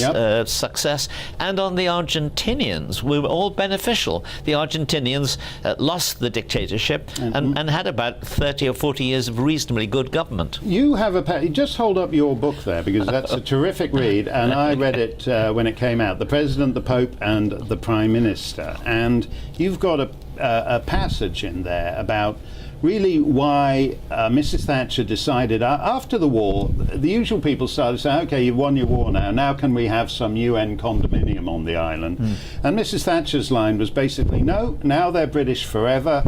Speaker 1: success, and on the Argentinians were all beneficial. The Argentinians lost the dictatorship and had about 30 or 40 years of reasonably good government.
Speaker 14: You have just hold up your book there, because that's a terrific read, and I read it when it came out, The President, the Pope and the Prime Minister, and you've got a passage in there about really why Mrs. Thatcher decided after the war, the usual people started saying, okay, you've won your war now can we have some UN condominium on the island? And Mrs. Thatcher's line was basically, no, now they're British forever,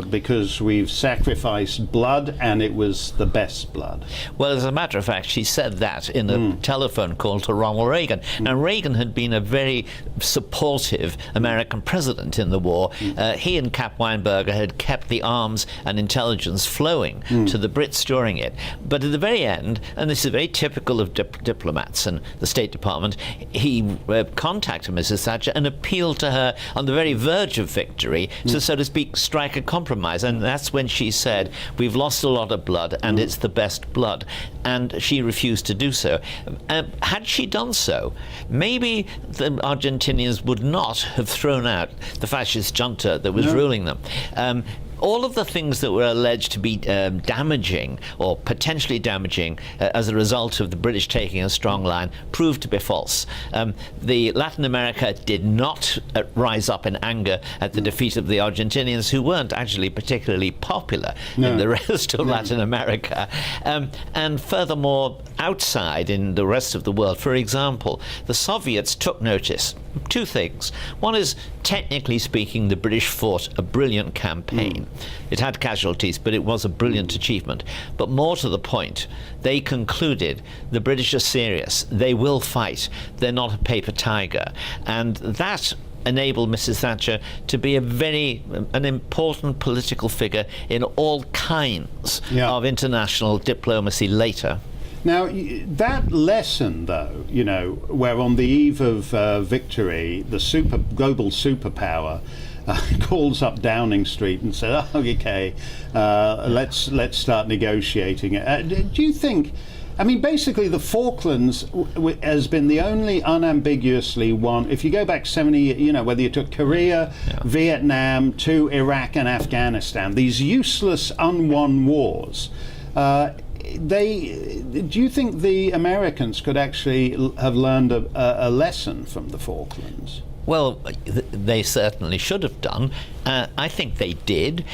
Speaker 14: because we've sacrificed blood, and it was the best blood.
Speaker 1: Well, as a matter of fact, she said that in a telephone call to Ronald Reagan. Now, Reagan had been a very supportive American president in the war. He and Cap Weinberger had kept the arms and intelligence flowing to the Brits during it. But at the very end, and this is very typical of diplomats and the State Department, he contacted Mrs. Thatcher and appealed to her on the very verge of victory to, so to speak, strike a compromise. And that's when she said, we've lost a lot of blood and it's the best blood. And she refused to do so. Had she done so, maybe the Argentinians would not have thrown out the fascist junta that was ruling them. All of the things that were alleged to be damaging or potentially damaging as a result of the British taking a strong line proved to be false. The Latin America did not rise up in anger at the defeat of the Argentinians, who weren't actually particularly popular in the rest of Latin America. And furthermore, outside in the rest of the world, for example, the Soviets took notice. Two things. One is, technically speaking, the British fought a brilliant campaign. It had casualties, but it was a brilliant achievement. But more to the point, they concluded the British are serious. They will fight. They're not a paper tiger. And that enabled Mrs. Thatcher to be an important political figure in all kinds of international diplomacy later.
Speaker 14: Now, that lesson, though, you know, where on the eve of victory, the global superpower calls up Downing Street and said, oh, okay, let's start negotiating it. Do you think, I mean, basically the Falklands has been the only unambiguously one, if you go back 70 years, you know, whether you took Korea, Vietnam, to Iraq and Afghanistan, these useless unwon wars, do you think the Americans could actually have learned a lesson from the Falklands?
Speaker 1: Well, they certainly should have done. I think they did.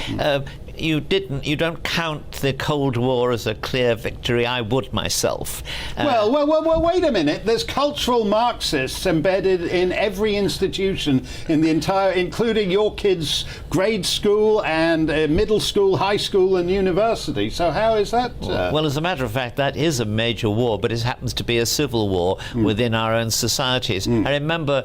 Speaker 1: You don't count the Cold War as a clear victory. I would myself.
Speaker 14: Well, wait a minute. There's cultural Marxists embedded in every institution in the entire, including your kids' grade school and middle school, high school and university. So how is that?
Speaker 1: Well, as a matter of fact, that is a major war, but it happens to be a civil war within our own societies. I remember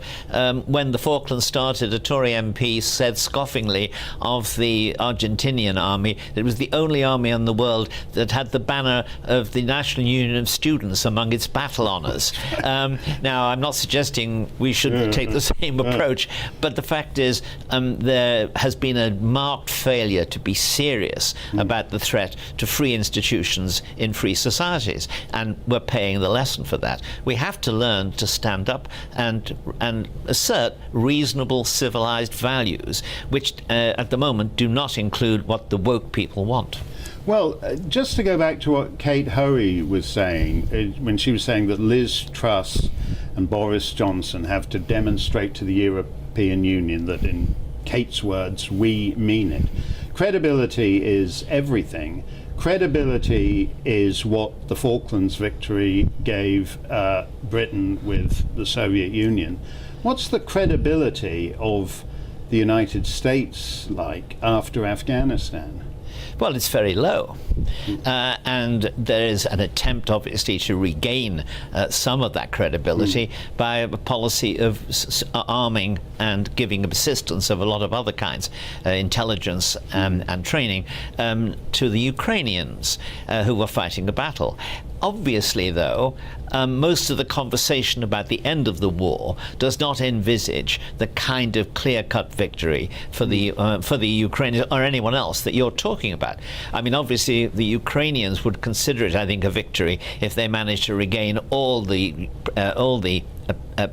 Speaker 1: when the Falklands started, a Tory MP said scoffingly of the Argentinian army. It was the only army in the world that had the banner of the National Union of Students among its battle honours. Now, I'm not suggesting we should take the same approach, but the fact is there has been a marked failure to be serious about the threat to free institutions in free societies, and we're paying the lesson for that. We have to learn to stand up and assert reasonable civilized values, which at the moment do not include what the woke people want.
Speaker 14: Well, just to go back to what Kate Hoey was saying, when she was saying that Liz Truss and Boris Johnson have to demonstrate to the European Union that, in Kate's words, we mean it. Credibility is everything. Credibility is what the Falklands victory gave Britain with the Soviet Union. What's the credibility of the United States like after Afghanistan?
Speaker 1: Well, it's very low. And there is an attempt, obviously, to regain some of that credibility by a policy of arming and giving assistance of a lot of other kinds, intelligence and training, to the Ukrainians who were fighting the battle. Obviously, though, most of the conversation about the end of the war does not envisage the kind of clear-cut victory for the Ukrainians or anyone else that you're talking about. I mean, obviously, the Ukrainians would consider it, I think, a victory if they managed to regain all the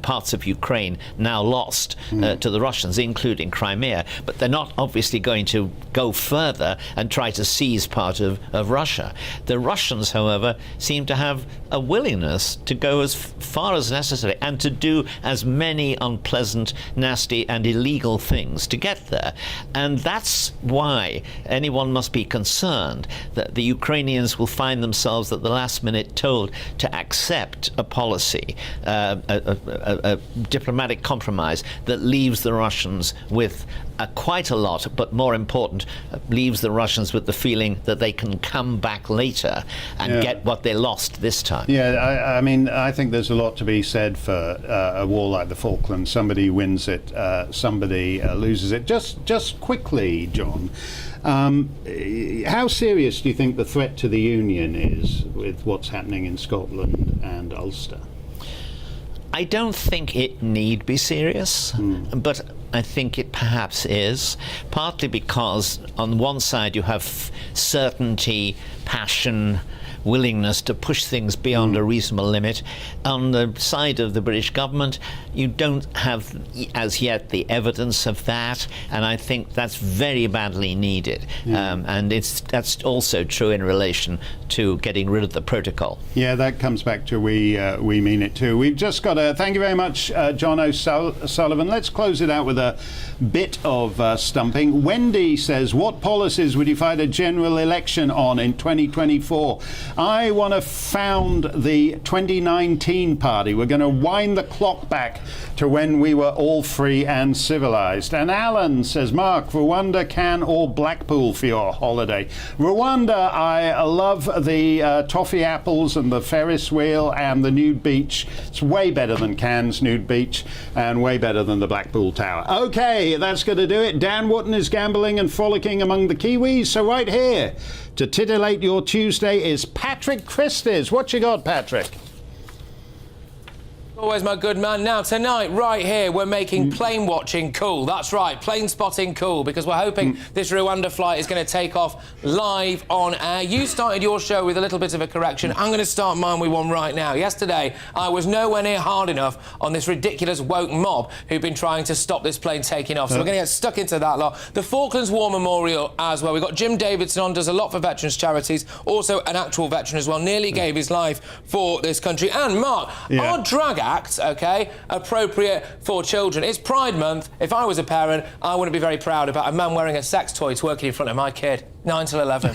Speaker 1: parts of Ukraine now lost to the Russians, including Crimea. But they're not obviously going to go further and try to seize part of Russia. The Russians, however, seem to have a willingness to go as far as necessary and to do as many unpleasant, nasty and illegal things to get there. And that's why anyone must be concerned that the Ukrainians will find themselves at the last minute told to accept a policy, a diplomatic compromise that leaves the Russians with quite a lot, but more important, leaves the Russians with the feeling that they can come back later and get what they lost this time.
Speaker 14: Yeah, I mean, I think there's a lot to be said for a war like the Falklands. Somebody wins it, somebody loses it. Just quickly, John, how serious do you think the threat to the Union is with what's happening in Scotland and Ulster?
Speaker 1: I don't think it need be serious, but I think it perhaps is, partly because on one side you have certainty, passion, willingness to push things beyond a reasonable limit. On the side of the British government, you don't have as yet the evidence of that, and I think that's very badly needed. And that's also true in relation to getting rid of the protocol.
Speaker 14: Yeah, that comes back to we mean it too. We've just got a thank you very much, John O'Sullivan. Let's close it out with a bit of stumping. Wendy says, what policies would you fight a general election on in 2024? I want to found the 2019 party. We're going to wind the clock back to when we were all free and civilized. And Alan says, Mark, Rwanda, Cannes or Blackpool for your holiday? Rwanda, I love the toffee apples and the Ferris wheel and the nude beach. It's way better than Cannes nude beach and way better than the Blackpool Tower. Okay, that's going to do it. Dan Wootton is gambling and frolicking among the Kiwis. So right here to titillate your Tuesday is Patrick Christys. What you got, Patrick?
Speaker 5: Always my good man. Now, tonight, right here, we're making plane watching cool. That's right, plane spotting cool, because we're hoping this Rwanda flight is going to take off live on air. You started your show with a little bit of a correction. I'm going to start mine with one right now. Yesterday, I was nowhere near hard enough on this ridiculous woke mob who've been trying to stop this plane taking off. So we're going to get stuck into that lot. The Falklands War Memorial as well. We've got Jim Davidson on, does a lot for veterans charities, also an actual veteran as well, nearly gave his life for this country. And Mark, our drag acts, OK, appropriate for children. It's Pride Month. If I was a parent, I wouldn't be very proud about a man wearing a sex toy twerking in front of my kid. 9 till 11.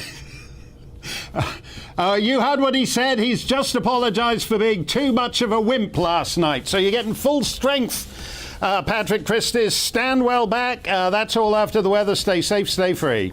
Speaker 14: You heard what he said. He's just apologised for being too much of a wimp last night. So you're getting full strength, Patrick Christys. Stand well back. That's all after the weather. Stay safe, stay free.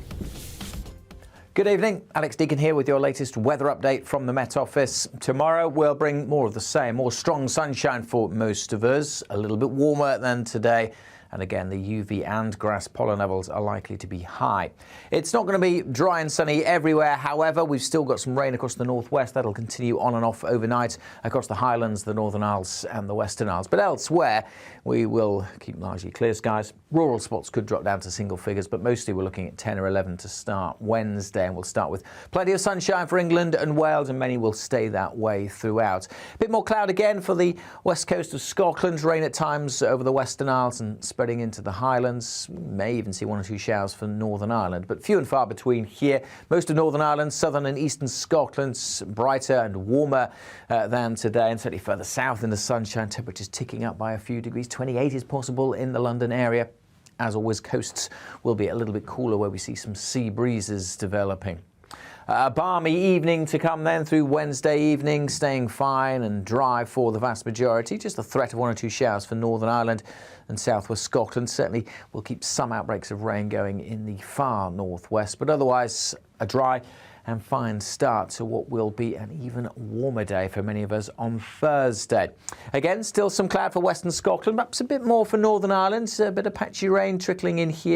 Speaker 15: Good evening, Alex Deacon here with your latest weather update from the Met Office. Tomorrow we'll bring more of the same, more strong sunshine for most of us, a little bit warmer than today And again, the UV and grass pollen levels are likely to be high. It's not going to be dry and sunny everywhere. However, we've still got some rain across the northwest. That'll continue on and off overnight across the Highlands, the Northern Isles and the Western Isles. But elsewhere, we will keep largely clear skies. Rural spots could drop down to single figures, but mostly we're looking at 10 or 11 to start Wednesday. And we'll start with plenty of sunshine for England and Wales, and many will stay that way throughout. A bit more cloud again for the west coast of Scotland. Rain at times over the Western Isles and spreading into the Highlands. We may even see 1 or 2 showers for Northern Ireland, but few and far between here. Most of Northern Ireland, southern and eastern Scotland, brighter and warmer than today, and certainly further south in the sunshine. Temperatures ticking up by a few degrees. 28 is possible in the London area. As always, coasts will be a little bit cooler where we see some sea breezes developing. A balmy evening to come then through Wednesday evening, staying fine and dry for the vast majority. Just a threat of 1 or 2 showers for Northern Ireland and southwest Scotland. Certainly we'll keep some outbreaks of rain going in the far northwest, but otherwise a dry and fine start to what will be an even warmer day for many of us on Thursday. Again, still some cloud for western Scotland, perhaps a bit more for Northern Ireland. A bit of patchy rain trickling in here.